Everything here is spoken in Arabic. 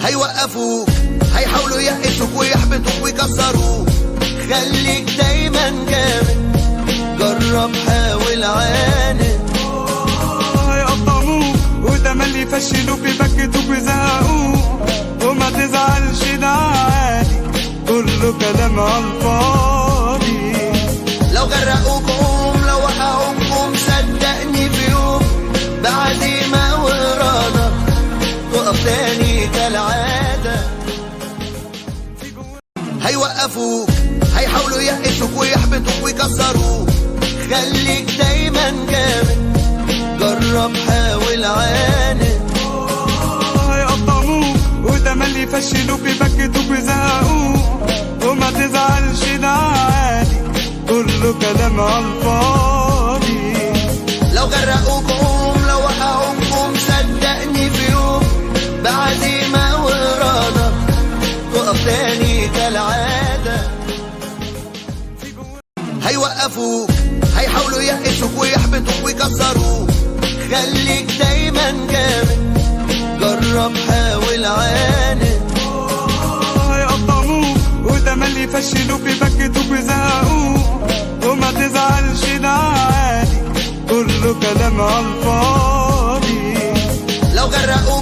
هيوقفوك، هيحاولوا يقسوك ويحبطوك ويكسروك. خليك دايما جامد، جرب حاول عاند. هيقطموك وتملي يفشلوك يبكتوك ويزهقوك، وما تزعلش ده عادي، كله كلام عالفاضي. لو غرقوك قوم، لو وقعوك قوم، صدقني في يوم بعد ما ورانا تقف تاني كالعادة. هيوقفوك، هيحاولوا يقسوك ويحبطوك ويكسروك. خليك دايما جامد، جرب حاول عاند. هيقطموك وتملي يفشلوك يبكتوك ويزهقوك، وما تزعلش ده عادي، كله كلام عالفاضي. لو غرقوك قوم، لو وقعوك قوم، صدقني في يوم بعد ما ورانا تقف تاني كالعادة. هيوقفوك، هيحاولوا يقسوك ويحبطوك ويكسروك. خليك دايما جامد، جرب حاول عاند. هيقطموك وتملي يفشلوك يبكتوك ويزهقوك، وما تزعلش ده عادي، كله كلام عالفاضي. لو غرقوك